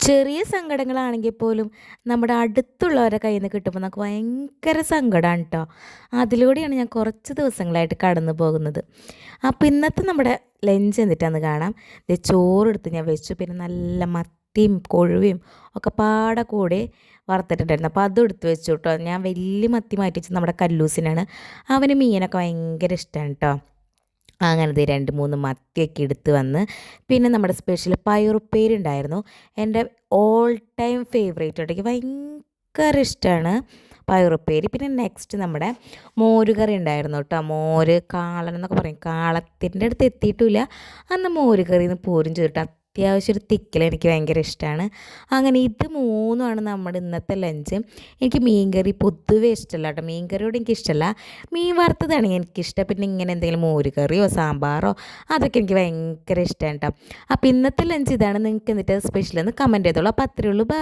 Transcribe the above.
ചെറിയ സങ്കടങ്ങളാണെങ്കിൽ പോലും നമ്മുടെ അടുത്തുള്ളവരുടെ കയ്യിൽ നിന്ന് കിട്ടുമ്പോൾ നമുക്ക് ഭയങ്കര സങ്കടമാണ് കേട്ടോ. അതിലൂടെയാണ് ഞാൻ കുറച്ച് ദിവസങ്ങളായിട്ട് കടന്നു പോകുന്നത്. അപ്പോൾ ഇന്നത്തെ നമ്മുടെ ലഞ്ച് എന്നിട്ടാന്ന് കാണാം. ചോറെടുത്ത് ഞാൻ വെച്ചു, പിന്നെ നല്ല മത്തിയും കൊഴുവയും ഒക്കെ പാടെ കൂടെ വറുത്തിട്ടുണ്ടായിരുന്നു. അപ്പോൾ അതും എടുത്ത് വെച്ചു കേട്ടോ. ഞാൻ വലിയ മത്തി മാറ്റി വെച്ചത് നമ്മുടെ കല്ലൂസിനാണ്. അവന് മീനൊക്കെ ഭയങ്കര ഇഷ്ടമാണ് കേട്ടോ. അങ്ങനത്തെ 2-3 മത്തിയൊക്കെ എടുത്ത് വന്ന്, പിന്നെ നമ്മുടെ സ്പെഷ്യൽ പയറുപ്പേരി ഉണ്ടായിരുന്നു. എൻ്റെ ഓൾ ടൈം ഫേവറേറ്റ് കേട്ടോ. എനിക്ക് ഭയങ്കര ഇഷ്ടമാണ് പയറുപ്പേരി. പിന്നെ നെക്സ്റ്റ് നമ്മുടെ മോരുകറി ഉണ്ടായിരുന്നു കേട്ടോ. മോര് കാളൻ എന്നൊക്കെ പറയും, കാളത്തിൻ്റെ അടുത്ത് എത്തിയിട്ടില്ല. അന്ന് മോരുകറിയിൽ നിന്ന് പോരും ചെയ്തിട്ട് അത്യാവശ്യം ഒരു തിക്കൽ എനിക്ക് ഭയങ്കര ഇഷ്ടമാണ്. അങ്ങനെ ഇത് മൂന്നുമാണ് നമ്മുടെ ഇന്നത്തെ ലഞ്ച്. എനിക്ക് മീൻകറി പൊതുവേ ഇഷ്ടമല്ല കേട്ടോ. മീൻകറിയോട് എനിക്കിഷ്ടമല്ല. മീൻ വറുത്തതാണ് എനിക്കിഷ്ടം. പിന്നെ ഇങ്ങനെ എന്തെങ്കിലും മോരുകറിയോ സാമ്പാറോ അതൊക്കെ എനിക്ക് ഭയങ്കര ഇഷ്ടമാണ് കേട്ടോ. അപ്പോൾ ഇന്നത്തെ ലഞ്ച് ഇതാണ്. നിങ്ങൾക്ക് എന്നിട്ട് സ്പെഷ്യൽ എന്ന് കമൻറ്റ് ചെയ്തോളൂ. അപ്പോൾ അത്രയേ ഉള്ളൂ. ബൈ.